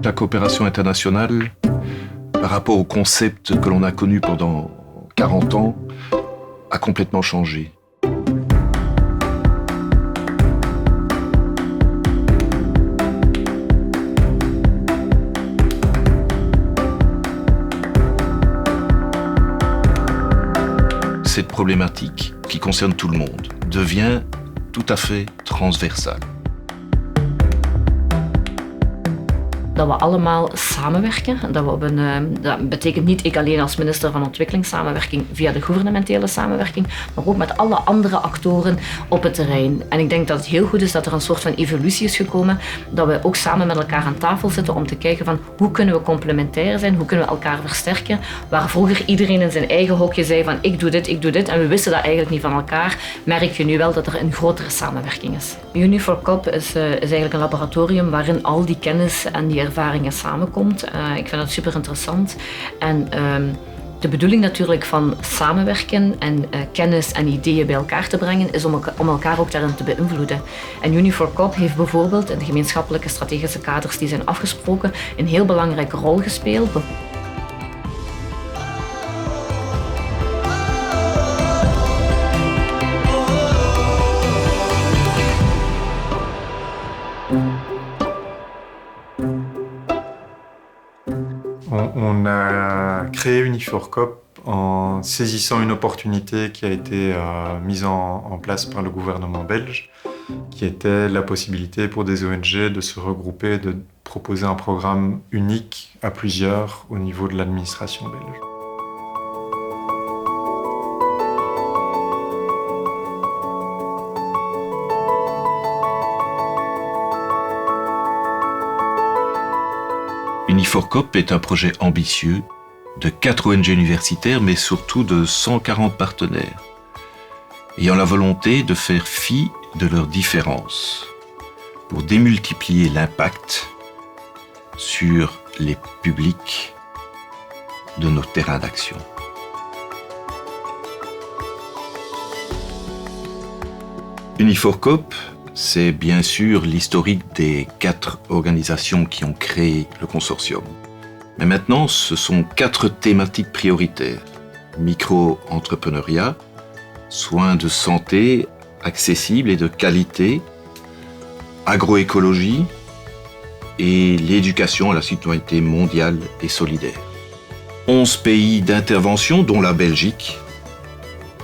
la coopération internationale, par rapport au concept que l'on a connu pendant 40 ans, a complètement changé. Cette problématique, qui concerne tout le monde, devient tout à fait transversale. Dat we allemaal samenwerken. Dat betekent niet ik alleen als minister van ontwikkelingssamenwerking via de gouvernementele samenwerking, maar ook met alle andere actoren op het terrein. En ik denk dat het heel goed is dat er een soort van evolutie is gekomen, dat we ook samen met elkaar aan tafel zitten om te kijken van hoe kunnen we complementair zijn, hoe kunnen we elkaar versterken. Waar vroeger iedereen in zijn eigen hokje zei van ik doe dit en we wisten dat eigenlijk niet van elkaar, merk je nu wel dat er een grotere samenwerking is. Uni4COP is eigenlijk een laboratorium waarin al die kennis en die ervaringen samenkomt. Ik vind dat super interessant. En de bedoeling natuurlijk van samenwerken en kennis en ideeën bij elkaar te brengen is om elkaar ook daarin te beïnvloeden. En Uni4COP heeft bijvoorbeeld in de gemeenschappelijke strategische kaders die zijn afgesproken een heel belangrijke rol gespeeld. On a créé Uni4COP en saisissant une opportunité qui a été mise en place par le gouvernement belge, qui était la possibilité pour des ONG de se regrouper, de proposer un programme unique à plusieurs au niveau de l'administration belge. Uni4COP est un projet ambitieux de 4 ONG universitaires, mais surtout de 140 partenaires, ayant la volonté de faire fi de leurs différences pour démultiplier l'impact sur les publics de nos terrains d'action. Uni4COP, c'est bien sûr l'historique des 4 organisations qui ont créé le consortium. Mais maintenant, ce sont 4 thématiques prioritaires. Micro-entrepreneuriat, soins de santé accessibles et de qualité, agroécologie et l'éducation à la citoyenneté mondiale et solidaire. 11 pays d'intervention, dont la Belgique,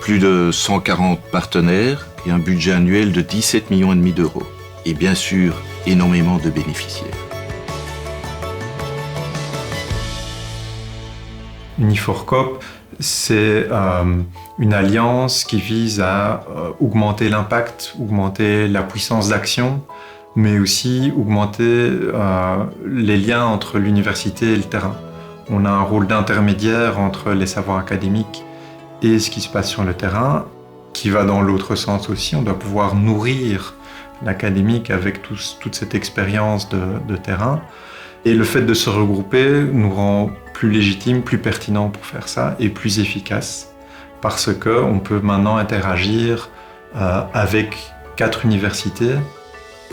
plus de 140 partenaires et un budget annuel de 17,5 millions d'euros. Et bien sûr, énormément de bénéficiaires. Uni4COP, c'est une alliance qui vise à augmenter l'impact, augmenter la puissance d'action, mais aussi augmenter les liens entre l'université et le terrain. On a un rôle d'intermédiaire entre les savoirs académiques et ce qui se passe sur le terrain, qui va dans l'autre sens aussi. On doit pouvoir nourrir l'académique avec toute cette expérience de terrain. Et le fait de se regrouper nous rend plus légitimes, plus pertinents pour faire ça et plus efficaces, parce qu'on peut maintenant interagir avec 4 universités,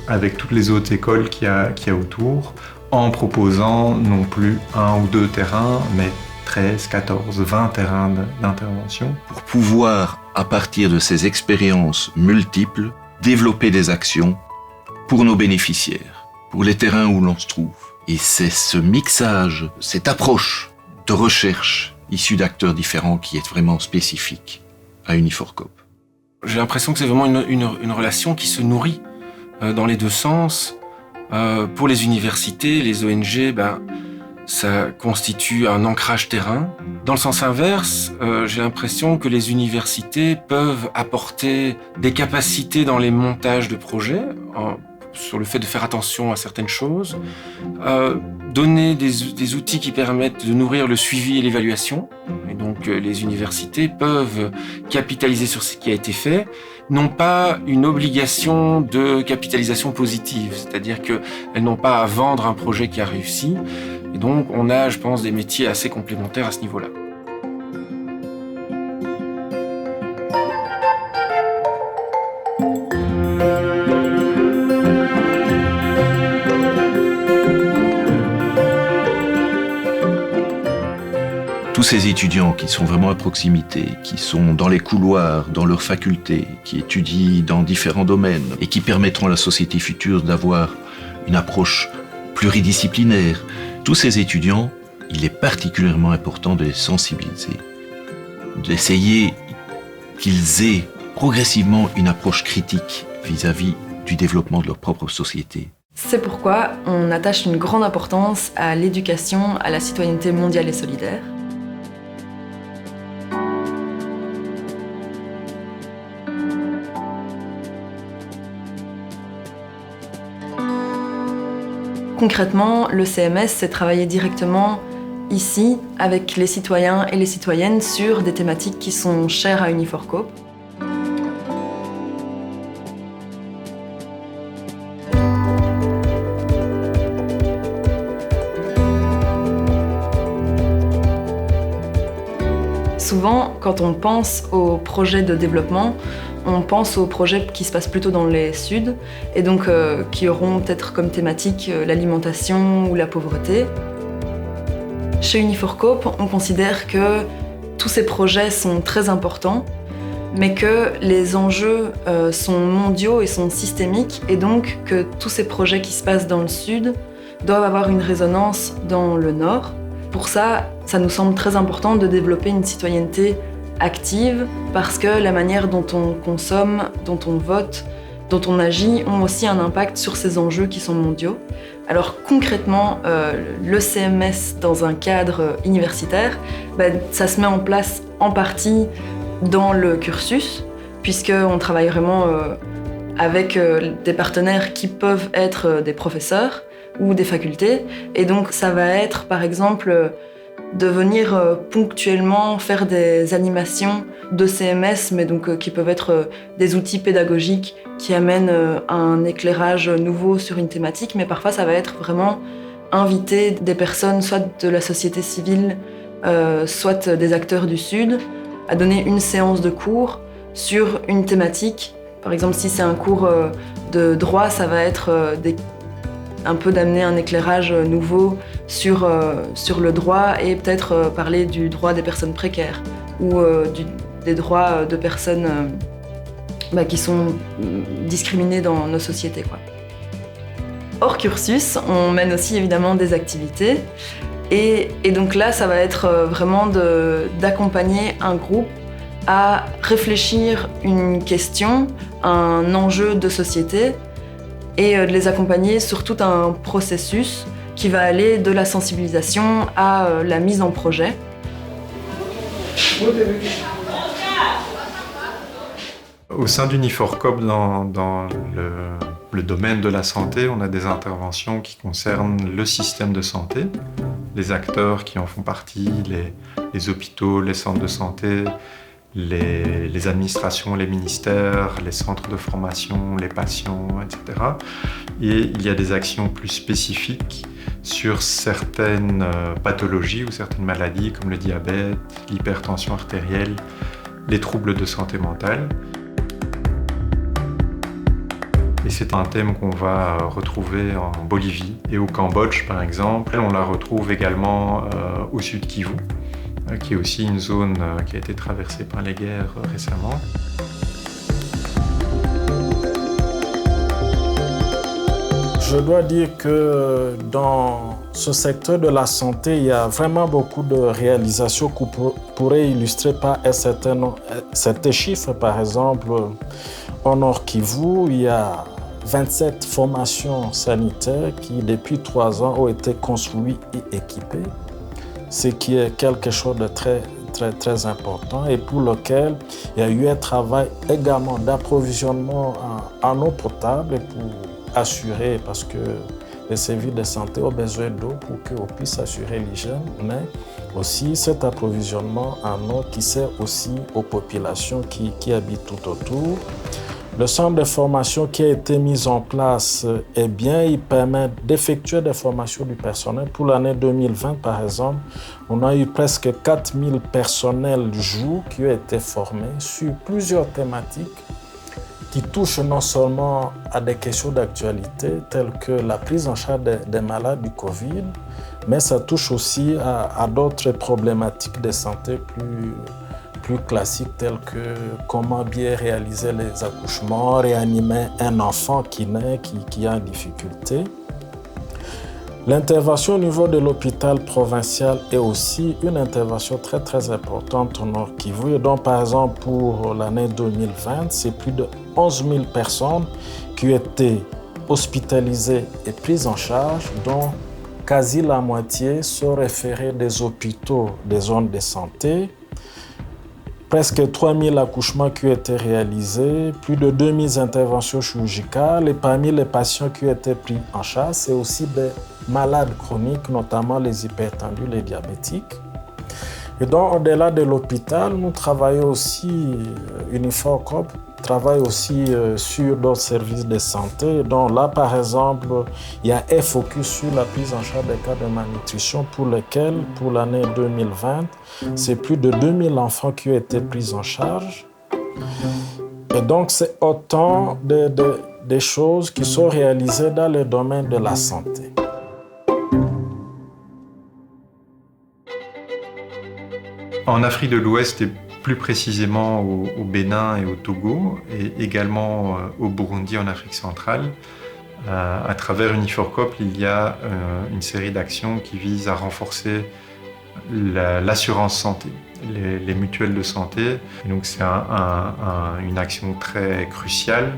avec toutes les autres écoles qu'il y a autour, en proposant non plus 1 ou 2 terrains, mais 13, 14, 20 terrains d'intervention. Pour pouvoir, à partir de ces expériences multiples, développer des actions pour nos bénéficiaires, pour les terrains où l'on se trouve. Et c'est ce mixage, cette approche de recherche issue d'acteurs différents qui est vraiment spécifique à Uni4COP. J'ai l'impression que c'est vraiment une relation qui se nourrit dans les deux sens. Pour les universités, les ONG, ça constitue un ancrage terrain. Dans le sens inverse, j'ai l'impression que les universités peuvent apporter des capacités dans les montages de projets, sur le fait de faire attention à certaines choses, donner des outils qui permettent de nourrir le suivi et l'évaluation. Et donc les universités peuvent capitaliser sur ce qui a été fait, n'ont pas une obligation de capitalisation positive, c'est-à-dire qu'elles n'ont pas à vendre un projet qui a réussi. Et donc on a, je pense, des métiers assez complémentaires à ce niveau-là. ces étudiants qui sont vraiment à proximité, qui sont dans les couloirs, dans leurs facultés, qui étudient dans différents domaines et qui permettront à la société future d'avoir une approche pluridisciplinaire, tous ces étudiants, il est particulièrement important de les sensibiliser, d'essayer qu'ils aient progressivement une approche critique vis-à-vis du développement de leur propre société. C'est pourquoi on attache une grande importance à l'éducation, à la citoyenneté mondiale et solidaire. Concrètement, le CMS, c'est travailler directement ici avec les citoyens et les citoyennes sur des thématiques qui sont chères à Uniforcoop. Souvent, quand on pense aux projets de développement, on pense aux projets qui se passent plutôt dans les suds et donc qui auront peut-être comme thématique l'alimentation ou la pauvreté. Chez Uniforcoop, on considère que tous ces projets sont très importants, mais que les enjeux sont mondiaux et sont systémiques et donc que tous ces projets qui se passent dans le sud doivent avoir une résonance dans le nord. Pour ça, ça nous semble très important de développer une citoyenneté active parce que la manière dont on consomme, dont on vote, dont on agit ont aussi un impact sur ces enjeux qui sont mondiaux. Alors concrètement, le CMS dans un cadre universitaire, ça se met en place en partie dans le cursus puisqu'on travaille vraiment avec des partenaires qui peuvent être des professeurs ou des facultés. Et donc ça va être par exemple de venir ponctuellement faire des animations de CMS, mais donc qui peuvent être des outils pédagogiques qui amènent un éclairage nouveau sur une thématique, mais parfois ça va être vraiment inviter des personnes, soit de la société civile, soit des acteurs du Sud, à donner une séance de cours sur une thématique. Par exemple, si c'est un cours de droit, ça va être un peu d'amener un éclairage nouveau sur le droit et peut-être parler du droit des personnes précaires ou des droits de personnes qui sont discriminées dans nos sociétés, quoi. Hors cursus, on mène aussi évidemment des activités et donc là, ça va être vraiment d'accompagner un groupe à réfléchir une question, un enjeu de société et de les accompagner sur tout un processus qui va aller de la sensibilisation à la mise en projet. Au sein d'Uniforcoop, dans le domaine de la santé, on a des interventions qui concernent le système de santé, les acteurs qui en font partie, les hôpitaux, les centres de santé, les administrations, les ministères, les centres de formation, les patients, etc. Et il y a des actions plus spécifiques sur certaines pathologies ou certaines maladies comme le diabète, l'hypertension artérielle, les troubles de santé mentale. Et c'est un thème qu'on va retrouver en Bolivie et au Cambodge, par exemple. On la retrouve également au Sud Kivu, qui est aussi une zone qui a été traversée par les guerres récemment. Je dois dire que dans ce secteur de la santé, il y a vraiment beaucoup de réalisations qu'on pourrait illustrer par certains chiffres. Par exemple, au Nord Kivu, il y a 27 formations sanitaires qui, depuis 3 ans, ont été construites et équipées, ce qui est quelque chose de très important et pour lequel il y a eu un travail également d'approvisionnement en eau potable pour assurer, parce que les services de santé ont besoin d'eau pour qu'on puisse assurer l'hygiène, mais aussi cet approvisionnement en eau qui sert aussi aux populations qui habitent tout autour. Le centre de formation qui a été mis en place est bien, il permet d'effectuer des formations du personnel. Pour l'année 2020, par exemple, on a eu presque 4000 personnels du jour qui ont été formés sur plusieurs thématiques qui touchent non seulement à des questions d'actualité telles que la prise en charge des malades du Covid, mais ça touche aussi à d'autres problématiques de santé plus classiques, telles que comment bien réaliser les accouchements, réanimer un enfant qui naît, qui est en difficulté. L'intervention au niveau de l'hôpital provincial est aussi une intervention très très importante au Nord Kivu. Et donc, par exemple, pour l'année 2020, c'est plus de 11 000 personnes qui ont été hospitalisées et prises en charge, dont quasi la moitié sont référées des hôpitaux des zones de santé. Presque 3 000 accouchements qui ont été réalisés, plus de 2 000 interventions chirurgicales, et parmi les patients qui ont été pris en charge, c'est aussi des malades chroniques, notamment les hypertendus, les diabétiques. Et donc, au-delà de l'hôpital, nous travaillons aussi, Unifor-Corp travaille aussi sur d'autres services de santé. Donc là, par exemple, il y a un focus sur la prise en charge des cas de malnutrition pour lesquels, pour l'année 2020, c'est plus de 2000 enfants qui ont été pris en charge. Et donc, c'est autant de choses qui sont réalisées dans le domaine de la santé. En Afrique de l'Ouest et plus précisément au Bénin et au Togo, et également au Burundi en Afrique centrale, à travers Unifor-Corp, il y a une série d'actions qui visent à renforcer l'assurance santé, les mutuelles de santé. Et donc c'est une action très cruciale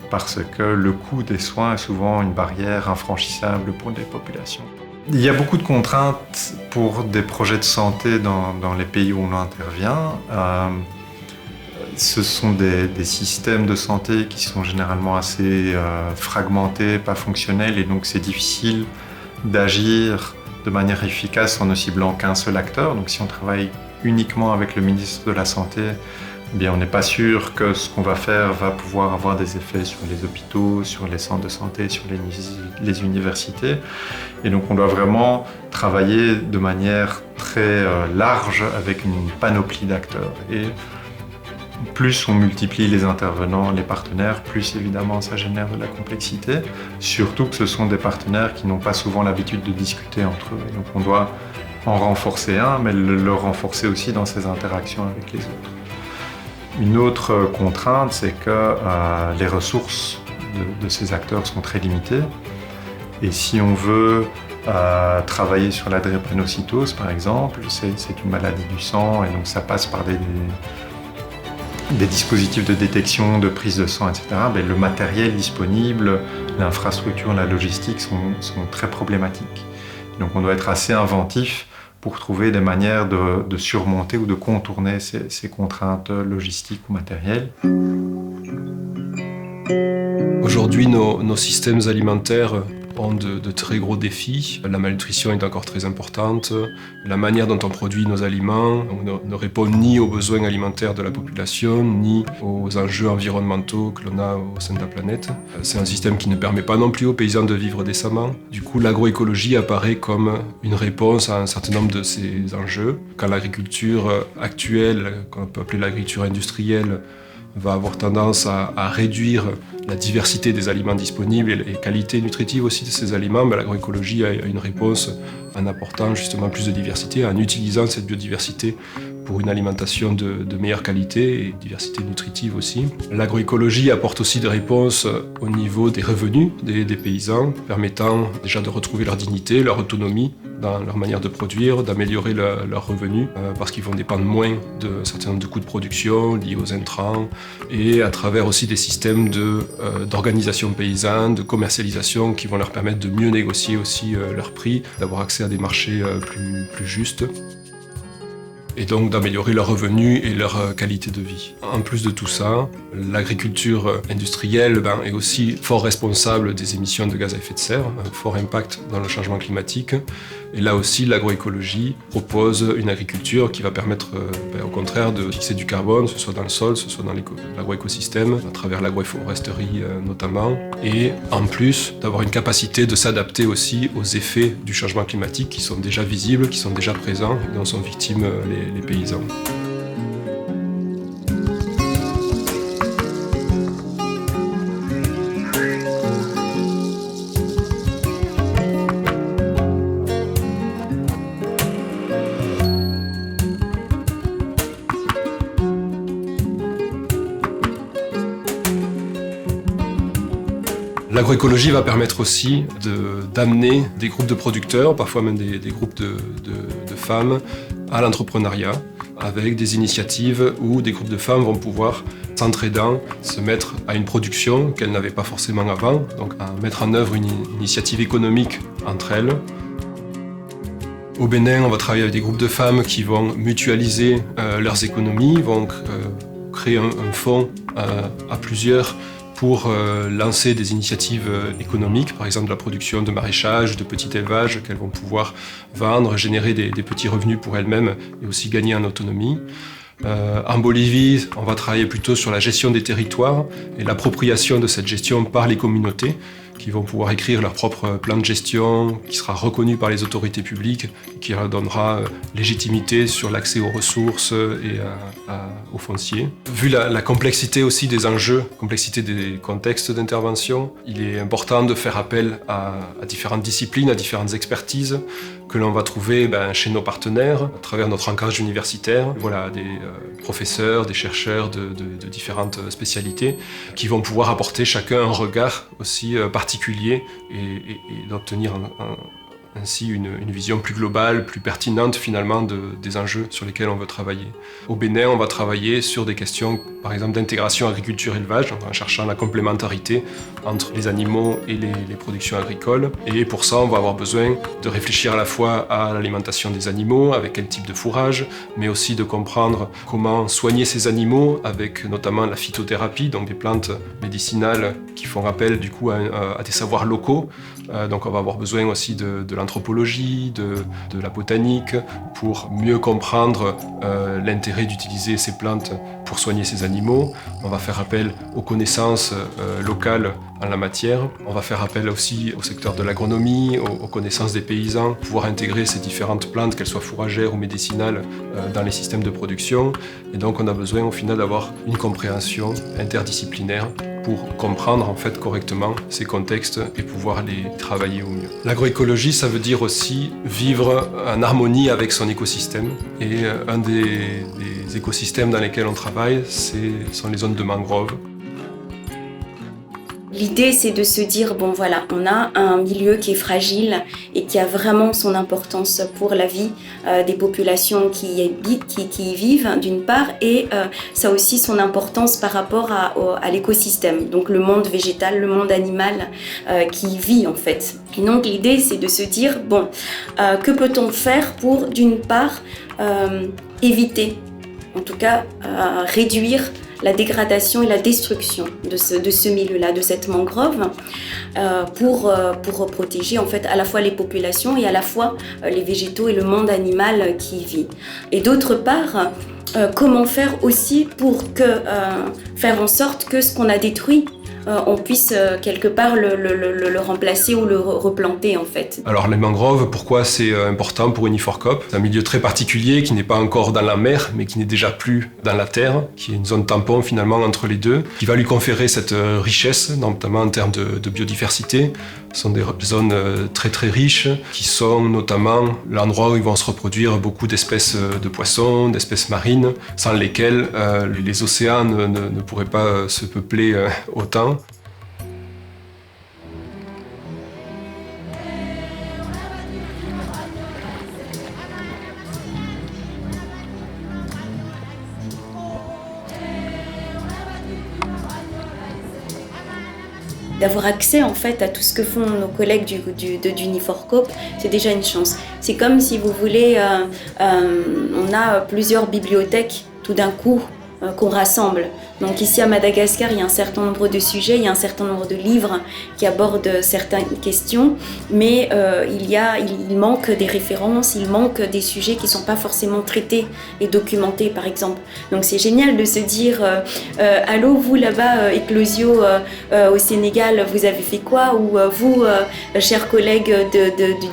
parce que le coût des soins est souvent une barrière infranchissable pour des populations. Il y a beaucoup de contraintes pour des projets de santé dans les pays où on intervient. Ce sont des systèmes de santé qui sont généralement assez fragmentés, pas fonctionnels, et donc c'est difficile d'agir de manière efficace en ne ciblant qu'un seul acteur. Donc si on travaille uniquement avec le ministre de la Santé, eh bien, on n'est pas sûr que ce qu'on va faire va pouvoir avoir des effets sur les hôpitaux, sur les centres de santé, sur les universités. Et donc on doit vraiment travailler de manière très large avec une panoplie d'acteurs. Et plus on multiplie les intervenants, les partenaires, plus évidemment ça génère de la complexité. Surtout que ce sont des partenaires qui n'ont pas souvent l'habitude de discuter entre eux. Et donc on doit en renforcer un, mais le renforcer aussi dans ses interactions avec les autres. Une autre contrainte, c'est que les ressources de ces acteurs sont très limitées. Et si on veut travailler sur la drépanocytose, par exemple, c'est une maladie du sang, et donc ça passe par des dispositifs de détection, de prise de sang, etc. Mais le matériel disponible, l'infrastructure, la logistique sont très problématiques. Donc on doit être assez inventif pour trouver des manières de surmonter ou de contourner ces contraintes logistiques ou matérielles. Aujourd'hui, nos systèmes alimentaires ont de très gros défis. La malnutrition est encore très importante. La manière dont on produit nos aliments ne répond ni aux besoins alimentaires de la population, ni aux enjeux environnementaux que l'on a au sein de la planète. C'est un système qui ne permet pas non plus aux paysans de vivre décemment. Du coup, l'agroécologie apparaît comme une réponse à un certain nombre de ces enjeux. Quand l'agriculture actuelle, qu'on peut appeler l'agriculture industrielle, va avoir tendance à réduire la diversité des aliments disponibles et les qualités nutritives aussi de ces aliments, l'agroécologie a une réponse en apportant justement plus de diversité, en utilisant cette biodiversité pour une alimentation de meilleure qualité et diversité nutritive aussi. L'agroécologie apporte aussi des réponses au niveau des revenus des paysans, permettant déjà de retrouver leur dignité, leur autonomie dans leur manière de produire, d'améliorer leurs revenus, parce qu'ils vont dépendre moins d'un certain nombre de coûts de production liés aux intrants, et à travers aussi des systèmes d'organisation paysanne, de commercialisation qui vont leur permettre de mieux négocier aussi leurs prix, d'avoir accès à des marchés plus justes, et donc d'améliorer leurs revenus et leur qualité de vie. En plus de tout ça, l'agriculture industrielle est aussi fort responsable des émissions de gaz à effet de serre, un fort impact dans le changement climatique. Et là aussi, l'agroécologie propose une agriculture qui va permettre au contraire de fixer du carbone, que ce soit dans le sol, que ce soit dans l'agroécosystème, à travers l'agroforesterie notamment, et en plus d'avoir une capacité de s'adapter aussi aux effets du changement climatique qui sont déjà visibles, qui sont déjà présents et dont sont victimes les paysans. L'agroécologie va permettre aussi d'amener des groupes de producteurs, parfois même des groupes de femmes, à l'entrepreneuriat, avec des initiatives où des groupes de femmes vont pouvoir, s'entraidant, se mettre à une production qu'elles n'avaient pas forcément avant, donc à mettre en œuvre une initiative économique entre elles. Au Bénin, on va travailler avec des groupes de femmes qui vont mutualiser leurs économies, vont créer un fonds à plusieurs pour lancer des initiatives économiques, par exemple de la production de maraîchage, de petit élevage, qu'elles vont pouvoir vendre, générer des petits revenus pour elles-mêmes et aussi gagner en autonomie. En Bolivie, on va travailler plutôt sur la gestion des territoires et l'appropriation de cette gestion par les communautés, qui vont pouvoir écrire leur propre plan de gestion, qui sera reconnu par les autorités publiques, qui leur donnera légitimité sur l'accès aux ressources et au foncier. Vu la complexité aussi des enjeux, complexité des contextes d'intervention, il est important de faire appel à différentes disciplines, à différentes expertises que l'on va trouver chez nos partenaires, à travers notre ancrage universitaire. Voilà, des professeurs, des chercheurs de différentes spécialités qui vont pouvoir apporter chacun un regard aussi particulier et d'obtenir ainsi une vision plus globale, plus pertinente finalement des enjeux sur lesquels on veut travailler. Au Bénin, on va travailler sur des questions, par exemple, d'intégration agriculture-élevage, en cherchant la complémentarité entre les animaux et les productions agricoles. Et pour ça, on va avoir besoin de réfléchir à la fois à l'alimentation des animaux, avec quel type de fourrage, mais aussi de comprendre comment soigner ces animaux, avec notamment la phytothérapie, donc des plantes médicinales qui font appel du coup à des savoirs locaux. Donc on va avoir besoin aussi de l'anthropologie, de la botanique, pour mieux comprendre l'intérêt d'utiliser ces plantes pour soigner ces animaux. On va faire appel aux connaissances locales en la matière. On va faire appel aussi au secteur de l'agronomie, aux connaissances des paysans, pouvoir intégrer ces différentes plantes, qu'elles soient fourragères ou médicinales, dans les systèmes de production. Et donc on a besoin au final d'avoir une compréhension interdisciplinaire pour comprendre en fait correctement ces contextes et pouvoir les travailler au mieux. L'agroécologie, ça veut dire aussi vivre en harmonie avec son écosystème. Et un des écosystèmes dans lesquels on travaille, sont les zones de mangroves. L'idée, c'est de se dire, bon voilà, on a un milieu qui est fragile et qui a vraiment son importance pour la vie des populations qui y vivent, d'une part, et ça a aussi son importance par rapport à l'écosystème, donc le monde végétal, le monde animal qui y vit en fait. Et donc l'idée, c'est de se dire, bon, que peut-on faire pour, d'une part, éviter, en tout cas, réduire la dégradation et la destruction de ce milieu-là, de cette mangrove, pour protéger en fait à la fois les populations et à la fois les végétaux et le monde animal qui y vit. Et d'autre part, comment faire aussi pour faire en sorte que ce qu'on a détruit, on puisse quelque part le remplacer ou le replanter en fait. Alors les mangroves, pourquoi c'est important pour Uniforcop ? C'est un milieu très particulier qui n'est pas encore dans la mer, mais qui n'est déjà plus dans la terre, qui est une zone tampon finalement entre les deux, qui va lui conférer cette richesse, notamment en termes de biodiversité. Ce sont des zones très très riches, qui sont notamment l'endroit où ils vont se reproduire beaucoup d'espèces de poissons, d'espèces marines, sans lesquelles les océans ne pourraient pas se peupler autant. D'avoir accès en fait à tout ce que font nos collègues d'Uniforcop, c'est déjà une chance. C'est comme si vous voulez, on a plusieurs bibliothèques tout d'un coup qu'on rassemble. Donc ici à Madagascar, il y a un certain nombre de sujets, il y a un certain nombre de livres qui abordent certaines questions, mais il manque des références, il manque des sujets qui ne sont pas forcément traités et documentés par exemple. Donc c'est génial de se dire allô vous là-bas, Éclosio au Sénégal, vous avez fait quoi? Ou vous, chers collègues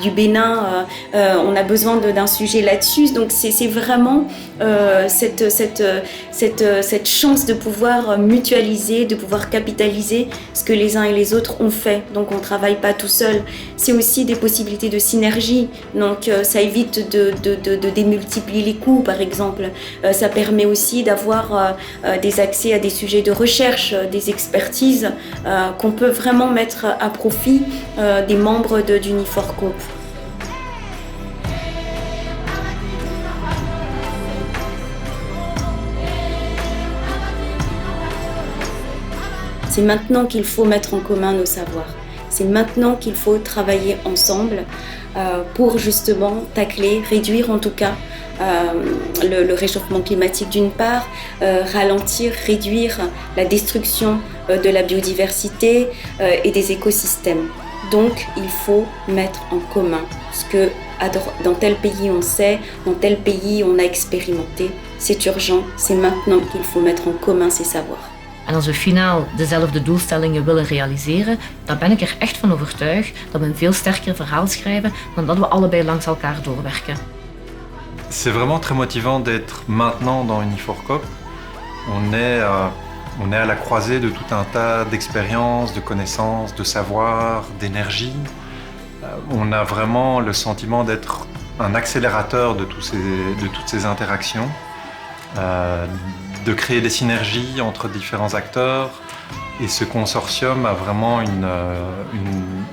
du Bénin, on a besoin d'un sujet là-dessus. Donc c'est vraiment cette cette chance de pouvoir mutualiser, de pouvoir capitaliser ce que les uns et les autres ont fait. Donc on ne travaille pas tout seul. C'est aussi des possibilités de synergie. Donc ça évite de démultiplier les coûts, par exemple. Ça permet aussi d'avoir des accès à des sujets de recherche, des expertises qu'on peut vraiment mettre à profit des membres d'Uniforcoop. C'est maintenant qu'il faut mettre en commun nos savoirs. C'est maintenant qu'il faut travailler ensemble pour justement tacler, réduire en tout cas le réchauffement climatique d'une part, ralentir, réduire la destruction de la biodiversité et des écosystèmes. Donc il faut mettre en commun ce que dans tel pays on sait, dans tel pays on a expérimenté. C'est urgent, c'est maintenant qu'il faut mettre en commun ces savoirs. En als we finaal dezelfde doelstellingen willen realiseren, dan ben ik echt van overtuigd dat we een veel sterker verhaal schrijven dan dat we allebei langs elkaar doorwerken. C'est vraiment très motivant d'être maintenant dans Uniforcoop. On est à la croisée de tout un tas d'expériences, de connaissances, de savoirs, d'énergie. On a vraiment le sentiment d'être un accélérateur de toutes ces interactions. De créer des synergies entre différents acteurs. Et ce consortium a vraiment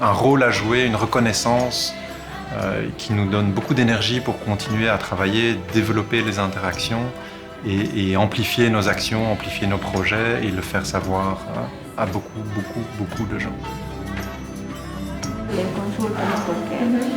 un rôle à jouer, une reconnaissance qui nous donne beaucoup d'énergie pour continuer à travailler, développer les interactions et amplifier nos actions, amplifier nos projets et le faire savoir à beaucoup de gens. El consulta, ¿no? Porque